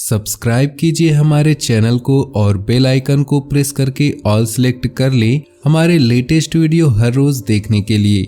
Subscribe कीजिए हमारे channel को और बेल आइकन को प्रेस करके ऑल सेलेक्ट कर लें हमारे लेटेस्ट वीडियो हर रोज देखने के लिए।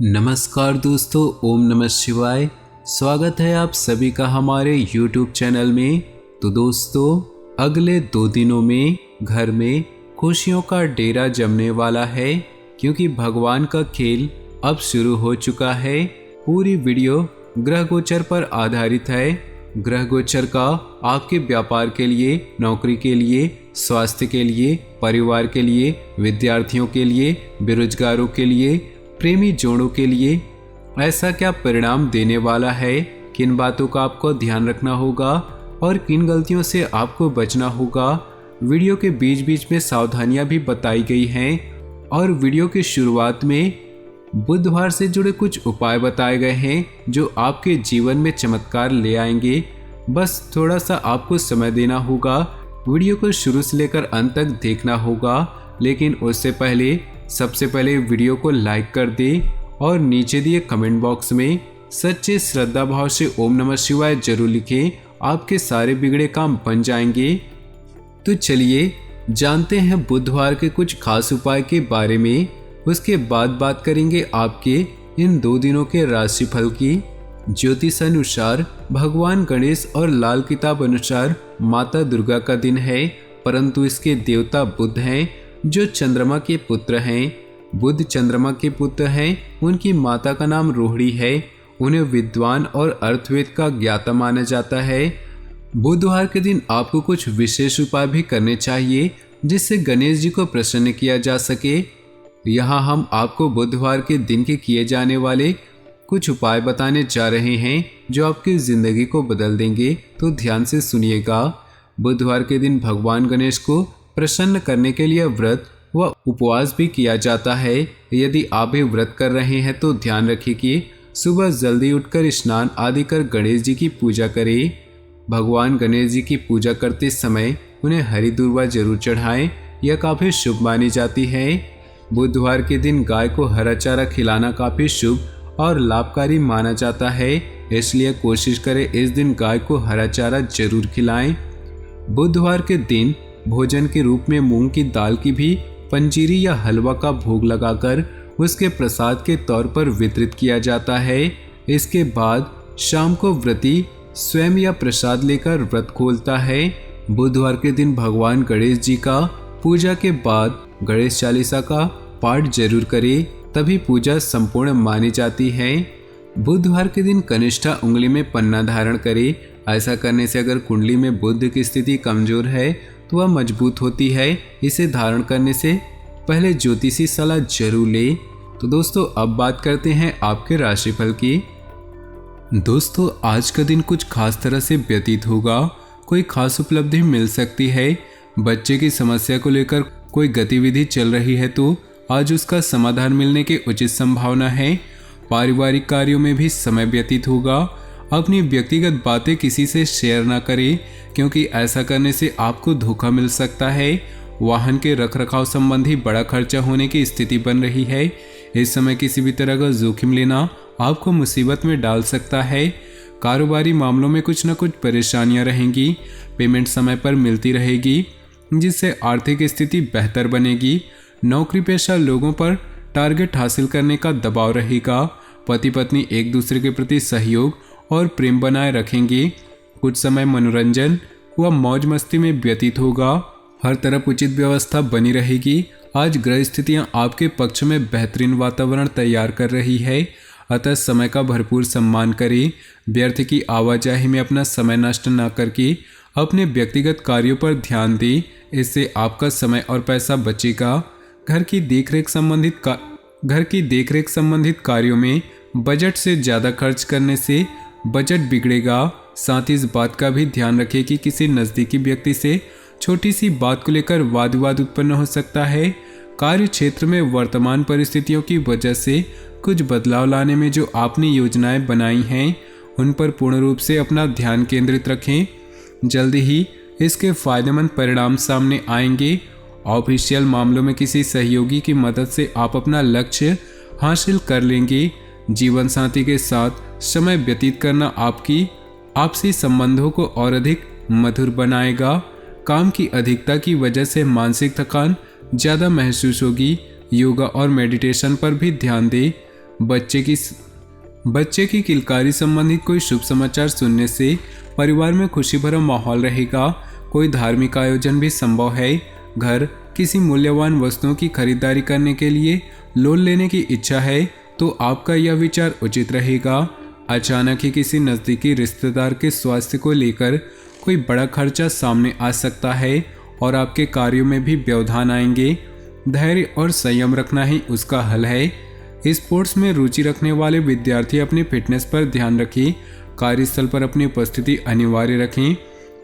नमस्कार दोस्तों, ओम नमः शिवाय। स्वागत है आप सभी का हमारे YouTube चैनल में। तो दोस्तों, अगले 2 दिनों में घर में खुशियों का डेरा जमने वाला है, क्योंकि भगवान का खेल अब शुरू हो चुका है। पूरी वीडियो ग्रह गोचर पर आधारित है। ग्रह गोचर का आपके व्यापार के लिए, नौकरी के लिए, स्वास्थ्य के लिए, परिवार के लिए, विद्यार्थियों के लिए, बेरोजगारों के लिए, प्रेमी जोड़ों के लिए ऐसा क्या परिणाम देने वाला है, किन बातों का आपको ध्यान रखना होगा और किन गलतियों से आपको बचना होगा। वीडियो के बीच बीच में सावधानियां भी बताई गई हैं और वीडियो की शुरुआत में बुधवार से जुड़े कुछ उपाय बताए गए हैं जो आपके जीवन में चमत्कार ले आएंगे। बस थोड़ा सा आपको समय देना होगा, वीडियो को शुरू से लेकर अंत तक देखना होगा। लेकिन उससे पहले सबसे पहले वीडियो को लाइक कर दें और नीचे दिए कमेंट बॉक्स में सच्चे श्रद्धा भाव से ओम नमः शिवाय जरूर लिखें। आपके सारे बिगड़े काम बन जाएंगे। तो चलिए जानते हैं बुधवार के कुछ खास उपाय के बारे में। उसके बाद बात करेंगे आपके इन 2 दिनों के राशिफल की। ज्योतिष अनुसार भगवान गणेश और लाल किताब अनुसार माता दुर्गा का दिन है, परंतु इसके देवता बुध हैं जो चंद्रमा के पुत्र हैं। बुध चंद्रमा के पुत्र हैं। उनकी माता का नाम रोहिणी है। उन्हें विद्वान और अर्थवेद का ज्ञाता माना जाता है। बुधवार के दिन आपको कुछ विशेष उपाय भी करने चाहिए जिससे गणेश जी को प्रसन्न किया जा सके। यहाँ हम आपको बुधवार के दिन के किए जाने वाले कुछ उपाय बताने जा रहे हैं जो आपकी जिंदगी को बदल देंगे, तो ध्यान से सुनिएगा। बुधवार के दिन भगवान गणेश को प्रसन्न करने के लिए व्रत व उपवास भी किया जाता है। यदि आप भी व्रत कर रहे हैं तो ध्यान रखिए कि सुबह जल्दी उठकर स्नान आदि कर गणेश जी की पूजा करें। भगवान गणेश जी की पूजा करते समय उन्हें हरी दूर्वा जरूर चढ़ाएं, यह काफ़ी शुभ मानी जाती है। बुधवार के दिन गाय को हरा चारा खिलाना काफ़ी शुभ और लाभकारी माना जाता है, इसलिए कोशिश करें इस दिन गाय को हरा चारा जरूर खिलाएं। बुधवार के दिन भोजन के रूप में मूंग की दाल की भी पंजीरी या हलवा का भोग लगाकर उसके प्रसाद के तौर पर वितरित किया जाता है। इसके बाद शाम को व्रती स्वयं या प्रसाद लेकर व्रत खोलता है। बुधवार के दिन भगवान गणेश जी का पूजा के बाद गणेश चालीसा का पाठ जरूर करें, तभी पूजा संपूर्ण मानी जाती है। बुधवार के दिन कनिष्ठा उंगली में पन्ना धारण करें। ऐसा करने से अगर कुंडली में बुध की स्थिति कमजोर है तो वह मजबूत होती है। इसे धारण करने से पहले ज्योतिषी सलाह जरूर लें। तो दोस्तों, अब बात करते हैं आपके राशिफल की। दोस्तों, आज का दिन कुछ खास तरह से व्यतीत होगा। कोई खास उपलब्धि मिल सकती है। बच्चे की समस्या को लेकर कोई गतिविधि चल रही है तो आज उसका समाधान मिलने की उचित संभावना है। पारिवारिक कार्यों में भी समय व्यतीत होगा। अपनी व्यक्तिगत बातें किसी से शेयर ना करें, क्योंकि ऐसा करने से आपको धोखा मिल सकता है। वाहन के रखरखाव संबंधी बड़ा खर्चा होने की स्थिति बन रही है। इस समय किसी भी तरह का जोखिम लेना आपको मुसीबत में डाल सकता है। कारोबारी मामलों में कुछ न कुछ परेशानियां रहेंगी। पेमेंट समय पर मिलती रहेगी, जिससे आर्थिक स्थिति बेहतर बनेगी। नौकरी पेशा लोगों पर टारगेट हासिल करने का दबाव रहेगा। पति पत्नी एक दूसरे के प्रति सहयोग और प्रेम बनाए रखेंगे। कुछ समय मनोरंजन व मौज मस्ती में व्यतीत होगा। हर तरफ उचित व्यवस्था बनी रहेगी। आज ग्रह स्थितियां आपके पक्ष में बेहतरीन वातावरण तैयार कर रही है, अतः समय का भरपूर सम्मान करें। व्यर्थ की आवाजाही में अपना समय नष्ट न करके अपने व्यक्तिगत कार्यों पर ध्यान दें, इससे आपका समय और पैसा बचेगा। घर की देखरेख संबंधित कार्यों में बजट से ज़्यादा खर्च करने से बजट बिगड़ेगा। साथ ही इस बात का भी ध्यान रखें कि किसी नज़दीकी व्यक्ति से छोटी सी बात को लेकर वाद विवाद उत्पन्न हो सकता है। कार्य क्षेत्र में वर्तमान परिस्थितियों की वजह से कुछ बदलाव लाने में जो आपने योजनाएं बनाई हैं उन पर पूर्ण रूप से अपना ध्यान केंद्रित रखें। जल्दी ही इसके फायदेमंद परिणाम सामने आएंगे। ऑफिशियल मामलों में किसी सहयोगी की मदद से आप अपना लक्ष्य हासिल कर लेंगे। जीवन साथी के साथ समय व्यतीत करना आपकी आपसी संबंधों को और अधिक मधुर बनाएगा। काम की अधिकता की वजह से मानसिक थकान ज़्यादा महसूस होगी। योगा और मेडिटेशन पर भी ध्यान दें। बच्चे की किलकारी संबंधित कोई शुभ समाचार सुनने से परिवार में खुशी भरा माहौल रहेगा। कोई धार्मिक आयोजन भी संभव है। घर, किसी मूल्यवान वस्तुओं की खरीदारी करने के लिए लोन लेने की इच्छा है तो आपका यह विचार उचित रहेगा। अचानक ही किसी नज़दीकी रिश्तेदार के स्वास्थ्य को लेकर कोई बड़ा खर्चा सामने आ सकता है और आपके कार्यों में भी व्यवधान आएंगे। धैर्य और संयम रखना ही उसका हल है। स्पोर्ट्स में रुचि रखने वाले विद्यार्थी अपनी फिटनेस पर ध्यान रखें। कार्यस्थल पर अपनी उपस्थिति अनिवार्य रखें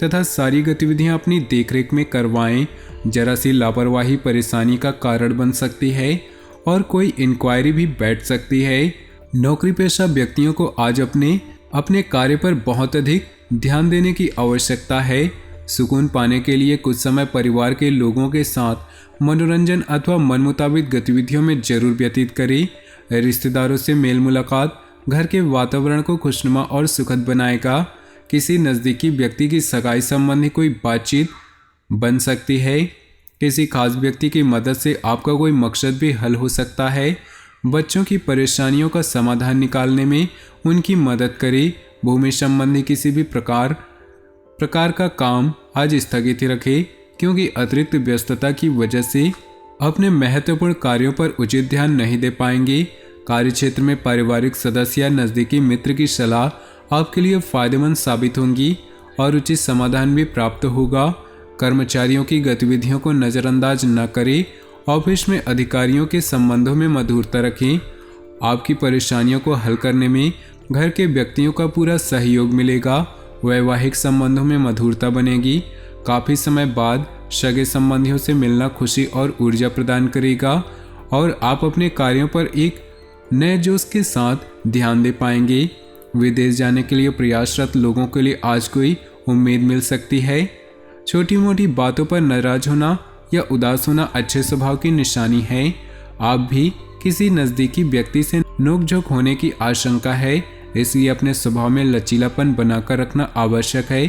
तथा सारी गतिविधियां अपनी देखरेख में करवाएं। जरा सी लापरवाही परेशानी का कारण बन सकती है और कोई इंक्वायरी भी बैठ सकती है। नौकरी पेशा व्यक्तियों को आज अपने कार्य पर बहुत अधिक ध्यान देने की आवश्यकता है। सुकून पाने के लिए कुछ समय परिवार के लोगों के साथ मनोरंजन अथवा मन मुताबिक गतिविधियों में जरूर व्यतीत करें। रिश्तेदारों से मेल मुलाकात घर के वातावरण को खुशनुमा और सुखद बनाएगा। किसी नज़दीकी व्यक्ति की सगाई संबंधी कोई बातचीत बन सकती है। किसी खास व्यक्ति की मदद से आपका कोई मकसद भी हल हो सकता है। बच्चों की परेशानियों का समाधान निकालने में उनकी मदद करें। भूमि संबंधी किसी भी प्रकार का काम आज स्थगित रखें क्योंकि अतिरिक्त व्यस्तता की वजह से अपने महत्वपूर्ण कार्यों पर उचित ध्यान नहीं दे पाएंगे। कार्यक्षेत्र में पारिवारिक सदस्य या नज़दीकी मित्र की सलाह आपके लिए फायदेमंद साबित होंगी और उचित समाधान भी प्राप्त होगा। कर्मचारियों की गतिविधियों को नज़रअंदाज न करें। ऑफिस में अधिकारियों के संबंधों में मधुरता रखें। आपकी परेशानियों को हल करने में घर के व्यक्तियों का पूरा सहयोग मिलेगा। वैवाहिक संबंधों में मधुरता बनेगी। काफ़ी समय बाद सगे संबंधियों से मिलना खुशी और ऊर्जा प्रदान करेगा और आप अपने कार्यों पर एक नए जोश के साथ ध्यान दे पाएंगे। विदेश जाने के लिए प्रयासरत लोगों के लिए आज कोई उम्मीद मिल सकती है। छोटी मोटी बातों पर नाराज होना या उदास होना अच्छे स्वभाव की निशानी है। आप भी किसी नज़दीकी व्यक्ति से नोकझोंक होने की आशंका है, इसलिए अपने स्वभाव में लचीलापन बनाकर रखना आवश्यक है।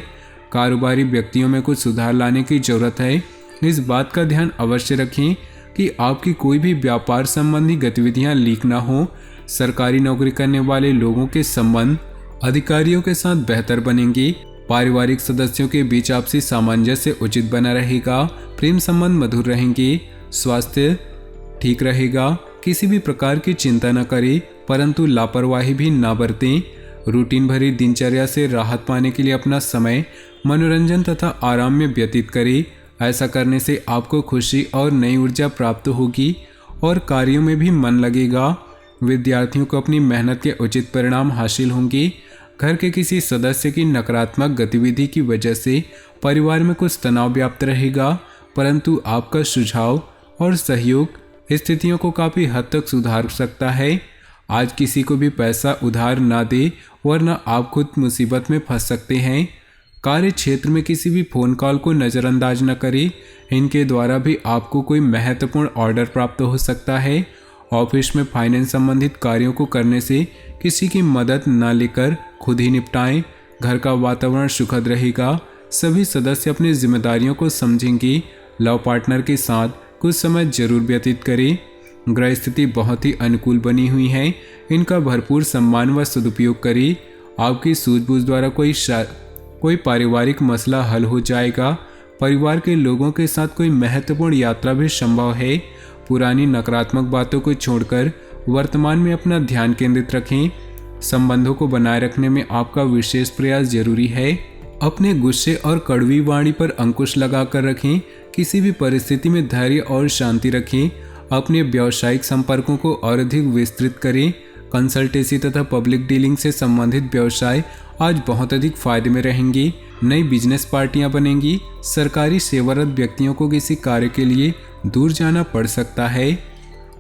कारोबारी व्यक्तियों में कुछ सुधार लाने की जरूरत है। इस बात का ध्यान अवश्य रखें कि आपकी कोई भी व्यापार संबंधी गतिविधियां लीक ना हो। सरकारी नौकरी करने वाले लोगों के संबंध अधिकारियों के साथ बेहतर बनेंगे। पारिवारिक सदस्यों के बीच आपसी सामंजस्य उचित बना रहेगा। प्रेम संबंध मधुर रहेंगे। स्वास्थ्य ठीक रहेगा। किसी भी प्रकार की चिंता न करें, परंतु लापरवाही भी ना बरतें। रूटीन भरी दिनचर्या से राहत पाने के लिए अपना समय मनोरंजन तथा आराम में व्यतीत करें। ऐसा करने से आपको खुशी और नई ऊर्जा प्राप्त होगी और कार्यों में भी मन लगेगा। विद्यार्थियों को अपनी मेहनत के उचित परिणाम हासिल होंगे। घर के किसी सदस्य की नकारात्मक गतिविधि की वजह से परिवार में कुछ तनाव व्याप्त रहेगा, परंतु आपका सुझाव और सहयोग स्थितियों को काफ़ी हद तक सुधार सकता है। आज किसी को भी पैसा उधार ना दे, वरना आप खुद मुसीबत में फंस सकते हैं। कार्य क्षेत्र में किसी भी फ़ोन कॉल को नज़रअंदाज न करें। इनके द्वारा भी आपको कोई महत्वपूर्ण ऑर्डर प्राप्त हो सकता है। ऑफिस में फाइनेंस संबंधित कार्यों को करने से किसी की मदद न लेकर खुद ही निपटाएं। घर का वातावरण सुखद रहेगा। सभी सदस्य अपनी जिम्मेदारियों को समझेंगे। लव पार्टनर के साथ कुछ समय जरूर व्यतीत करें। ग्रह स्थिति बहुत ही अनुकूल बनी हुई है। इनका भरपूर सम्मान व सदुपयोग करें। आपकी सूझबूझ द्वारा कोई पारिवारिक मसला हल हो जाएगा। परिवार के लोगों के साथ कोई महत्वपूर्ण यात्रा भी संभव है। पुरानी नकारात्मक बातों को छोड़कर वर्तमान में अपना ध्यान केंद्रित रखें। संबंधों को बनाए रखने में आपका विशेष प्रयास जरूरी है। अपने गुस्से और कड़वी वाणी पर अंकुश लगाकर रखें। किसी भी परिस्थिति में धैर्य और शांति रखें। अपने व्यावसायिक संपर्कों को और अधिक विस्तृत करें। कंसल्टेंसी तथा पब्लिक डीलिंग से संबंधित व्यवसाय आज बहुत अधिक फायदे में रहेंगी। नई बिजनेस पार्टियां बनेंगी। सरकारी सेवारत व्यक्तियों को किसी कार्य के लिए दूर जाना पड़ सकता है।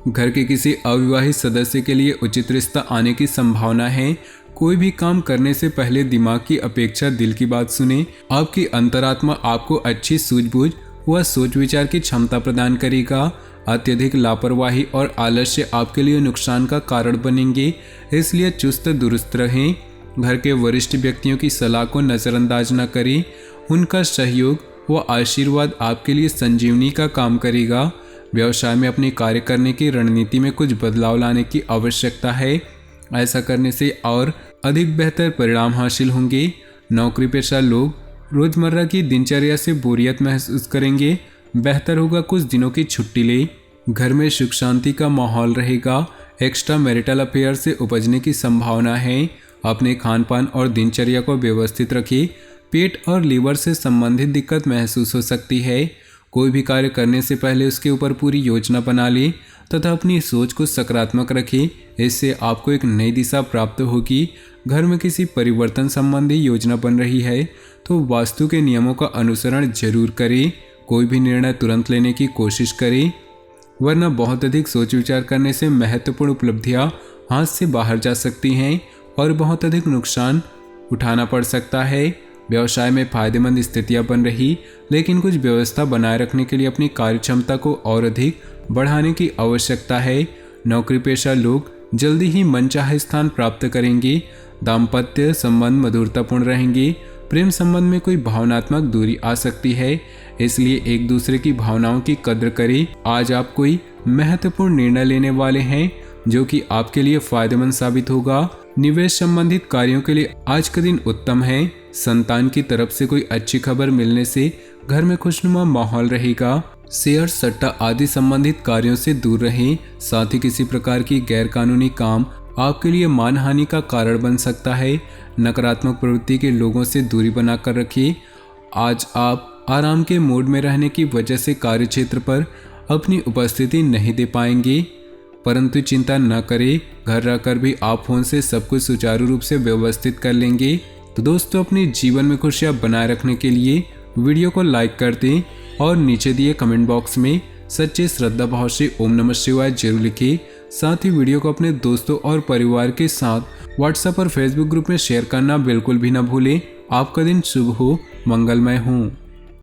घर के किसी अविवाहित सदस्य के लिए उचित रिश्ता आने की संभावना है। कोई भी काम करने से पहले दिमाग की अपेक्षा दिल की बात सुने। आपकी अंतरात्मा आपको अच्छी सूझबूझ व सोच विचार की क्षमता प्रदान करेगा। अत्यधिक लापरवाही और आलस्य आपके लिए नुकसान का कारण बनेंगे, इसलिए चुस्त दुरुस्त रहें। घर के वरिष्ठ व्यक्तियों की सलाह को नज़रअंदाज न करें। उनका सहयोग व आशीर्वाद आपके लिए संजीवनी का काम करेगा। व्यवसाय में अपने कार्य करने की रणनीति में कुछ बदलाव लाने की आवश्यकता है। ऐसा करने से और अधिक बेहतर परिणाम हासिल होंगे। नौकरी पेशा लोग रोजमर्रा की दिनचर्या से बोरियत महसूस करेंगे। बेहतर होगा कुछ दिनों की छुट्टी ले। घर में सुख शांति का माहौल रहेगा। एक्स्ट्रा मैरिटल अफेयर से उपजने की संभावना है। अपने खान पान और दिनचर्या को व्यवस्थित रखें। पेट और लीवर से संबंधित दिक्कत महसूस हो सकती है। कोई भी कार्य करने से पहले उसके ऊपर पूरी योजना बना ले तथा अपनी सोच को सकारात्मक रखें। इससे आपको एक नई दिशा प्राप्त होगी। घर में किसी परिवर्तन संबंधी योजना बन रही है तो वास्तु के नियमों का अनुसरण जरूर करें। कोई भी निर्णय तुरंत लेने की कोशिश करें, वरना बहुत अधिक सोच विचार करने से महत्वपूर्ण उपलब्धियां हाथ से बाहर जा सकती हैं और बहुत अधिक नुकसान उठाना पड़ सकता है। व्यवसाय में फायदेमंद स्थितियां बन रही, लेकिन कुछ व्यवस्था बनाए रखने के लिए अपनी कार्य क्षमता को और अधिक बढ़ाने की आवश्यकता है। नौकरी पेशा लोग जल्दी ही मनचाहे स्थान प्राप्त करेंगे। दाम्पत्य संबंध मधुरतापूर्ण रहेंगे। प्रेम संबंध में कोई भावनात्मक दूरी आ सकती है, इसलिए एक दूसरे की भावनाओं की कद्र करें। आज आप कोई महत्वपूर्ण निर्णय लेने वाले हैं जो कि आपके लिए फायदेमंद साबित होगा। निवेश संबंधित कार्यों के लिए आज का दिन उत्तम है। संतान की तरफ से कोई अच्छी खबर मिलने से घर में खुशनुमा माहौल रहेगा। शेयर सट्टा आदि संबंधित कार्यों से दूर रहें। साथ ही किसी प्रकार की गैरकानूनी काम आपके लिए मानहानि का कारण बन सकता है। नकारात्मक प्रवृत्ति के लोगों से दूरी बनाकर रखिए। आज आप आराम के मूड में रहने की वजह से कार्यक्षेत्र पर अपनी उपस्थिति नहीं दे पाएंगे, परंतु चिंता न करें, घर रहकर भी आप फोन से सब कुछ सुचारू रूप से व्यवस्थित कर लेंगे। तो दोस्तों, अपने जीवन में खुशियां बनाए रखने के लिए वीडियो को लाइक कर दें और नीचे दिए कमेंट बॉक्स में सच्चे श्रद्धा भाव से ओम नमः शिवाय जरूर लिखें। साथ ही वीडियो को अपने दोस्तों और परिवार के साथ व्हाट्सएप और फेसबुक ग्रुप में शेयर करना बिल्कुल भी न भूलें। आपका दिन शुभ हो, मंगलमय हो।